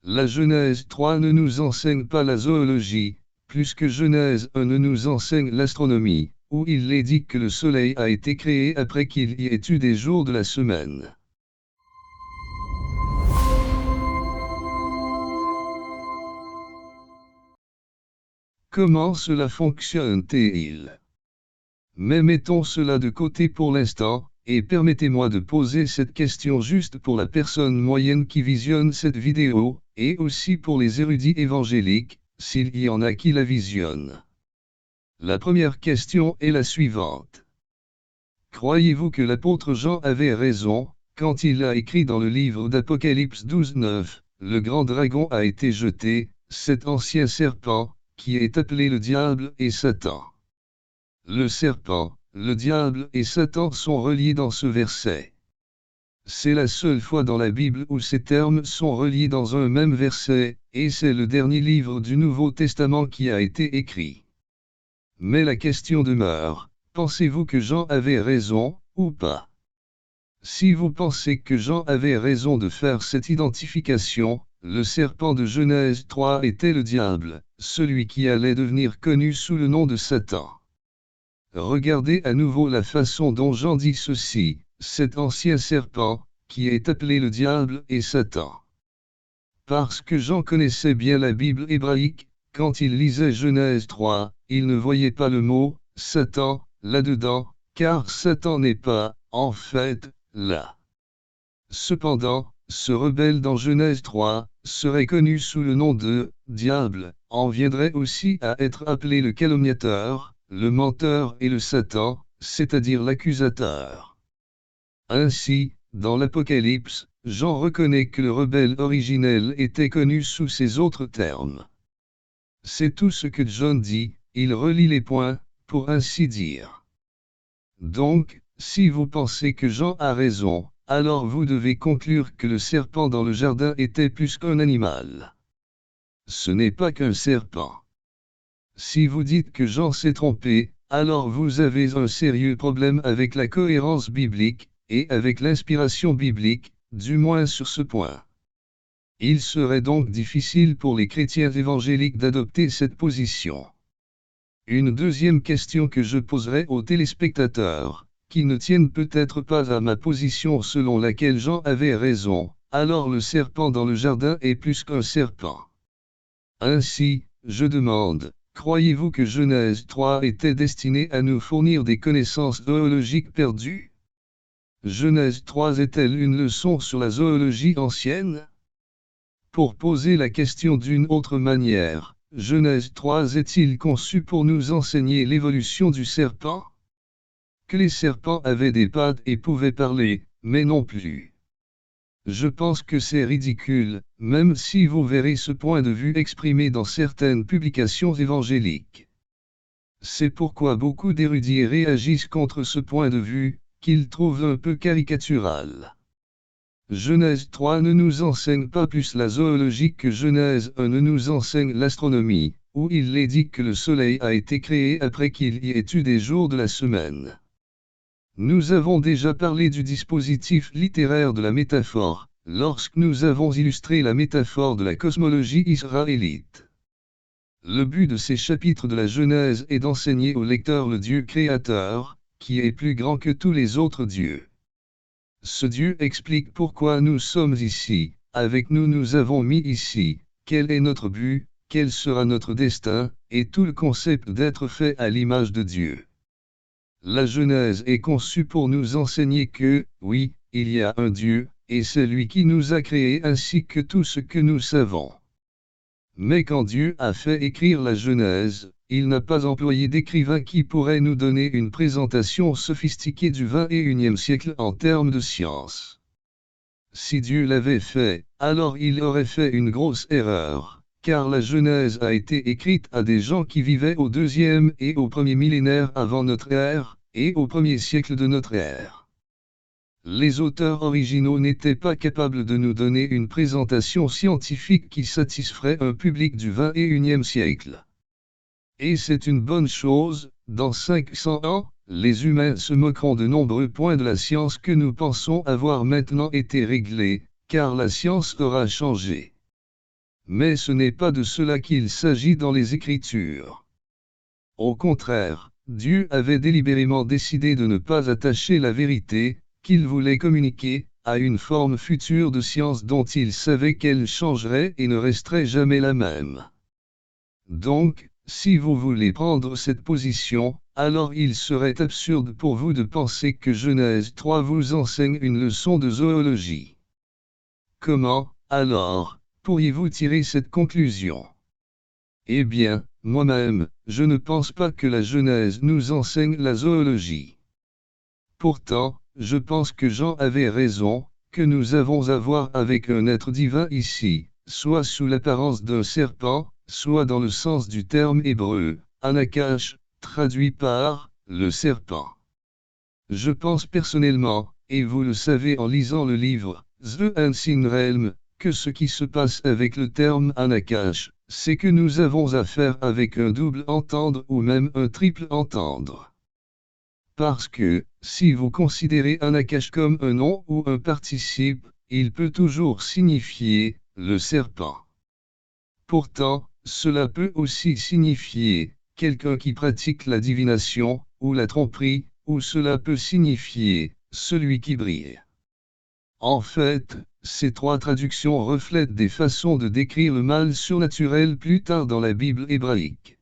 La Genèse 3 ne nous enseigne pas la zoologie, plus que Genèse 1 ne nous enseigne l'astronomie, où il est dit que le soleil a été créé après qu'il y ait eu des jours de la semaine. Comment cela fonctionne-t-il? Mais mettons cela de côté pour l'instant, et permettez-moi de poser cette question juste pour la personne moyenne qui visionne cette vidéo, et aussi pour les érudits évangéliques, s'il y en a qui la visionnent. La première question est la suivante. Croyez-vous que l'apôtre Jean avait raison, quand il a écrit dans le livre d'Apocalypse 12:9, le grand dragon a été jeté, cet ancien serpent, qui est appelé le diable et Satan. Le serpent, le diable et Satan sont reliés dans ce verset. C'est la seule fois dans la Bible où ces termes sont reliés dans un même verset, et c'est le dernier livre du Nouveau Testament qui a été écrit. Mais la question demeure, pensez-vous que Jean avait raison, ou pas? Si vous pensez que Jean avait raison de faire cette identification, le serpent de Genèse 3 était le diable, celui qui allait devenir connu sous le nom de Satan. Regardez à nouveau la façon dont Jean dit ceci, cet ancien serpent, qui est appelé le diable et Satan. Parce que Jean connaissait bien la Bible hébraïque, quand il lisait Genèse 3, il ne voyait pas le mot « Satan » là-dedans, car Satan n'est pas, en fait, là. Cependant, ce rebelle dans Genèse 3, serait connu sous le nom de « diable », en viendrait aussi à être appelé le calomniateur, le menteur et le Satan, c'est-à-dire l'accusateur. Ainsi, dans l'Apocalypse, Jean reconnaît que le rebelle originel était connu sous ces autres termes. C'est tout ce que John dit, il relie les points, pour ainsi dire. Donc, si vous pensez que Jean a raison, alors vous devez conclure que le serpent dans le jardin était plus qu'un animal. Ce n'est pas qu'un serpent. Si vous dites que Jean s'est trompé, alors vous avez un sérieux problème avec la cohérence biblique, et avec l'inspiration biblique, du moins sur ce point. Il serait donc difficile pour les chrétiens évangéliques d'adopter cette position. Une deuxième question que je poserai aux téléspectateurs, qui ne tiennent peut-être pas à ma position selon laquelle Jean avait raison, alors le serpent dans le jardin est plus qu'un serpent. Ainsi, je demande, croyez-vous que Genèse 3 était destiné à nous fournir des connaissances zoologiques perdues? Genèse 3 est-elle une leçon sur la zoologie ancienne? Pour poser la question d'une autre manière, Genèse 3 est-il conçu pour nous enseigner l'évolution du serpent? Que les serpents avaient des pattes et pouvaient parler, mais non plus. Je pense que c'est ridicule, même si vous verrez ce point de vue exprimé dans certaines publications évangéliques. C'est pourquoi beaucoup d'érudits réagissent contre ce point de vue, qu'ils trouvent un peu caricatural. Genèse 3 ne nous enseigne pas plus la zoologie que Genèse 1 ne nous enseigne l'astronomie, où il est dit que le soleil a été créé après qu'il y ait eu des jours de la semaine. Nous avons déjà parlé du dispositif littéraire de la métaphore, lorsque nous avons illustré la métaphore de la cosmologie israélite. Le but de ces chapitres de la Genèse est d'enseigner au lecteur le Dieu créateur, qui est plus grand que tous les autres dieux. Ce Dieu explique pourquoi nous sommes ici, avec nous avons mis ici, quel est notre but, quel sera notre destin, et tout le concept d'être fait à l'image de Dieu. La Genèse est conçue pour nous enseigner que, oui, il y a un Dieu, et c'est lui qui nous a créés ainsi que tout ce que nous savons. Mais quand Dieu a fait écrire la Genèse, il n'a pas employé d'écrivain qui pourrait nous donner une présentation sophistiquée du XXIe siècle en termes de science. Si Dieu l'avait fait, alors il aurait fait une grosse erreur, car la Genèse a été écrite à des gens qui vivaient au 2e et au 1er millénaire avant notre ère, et au 1er siècle de notre ère. Les auteurs originaux n'étaient pas capables de nous donner une présentation scientifique qui satisferait un public du XXIe siècle. Et c'est une bonne chose, dans 500 ans, les humains se moqueront de nombreux points de la science que nous pensons avoir maintenant été réglés, car la science aura changé. Mais ce n'est pas de cela qu'il s'agit dans les Écritures. Au contraire, Dieu avait délibérément décidé de ne pas attacher la vérité, qu'il voulait communiquer, à une forme future de science dont il savait qu'elle changerait et ne resterait jamais la même. Donc, si vous voulez prendre cette position, alors il serait absurde pour vous de penser que Genèse 3 vous enseigne une leçon de zoologie. Comment, alors, pourriez-vous tirer cette conclusion? Eh bien, moi-même, je ne pense pas que la Genèse nous enseigne la zoologie. Pourtant, je pense que Jean avait raison, que nous avons à voir avec un être divin ici, soit sous l'apparence d'un serpent, soit dans le sens du terme hébreu, Anakash, traduit par le serpent. Je pense personnellement, et vous le savez en lisant le livre The Unseen Realm, que ce qui se passe avec le terme Anakash, c'est que nous avons affaire avec un double entendre ou même un triple entendre. Parce que, si vous considérez Anakash comme un nom ou un participe, il peut toujours signifier le serpent. Pourtant, cela peut aussi signifier quelqu'un qui pratique la divination, ou la tromperie, ou cela peut signifier celui qui brille. En fait, ces trois traductions reflètent des façons de décrire le mal surnaturel plus tard dans la Bible hébraïque.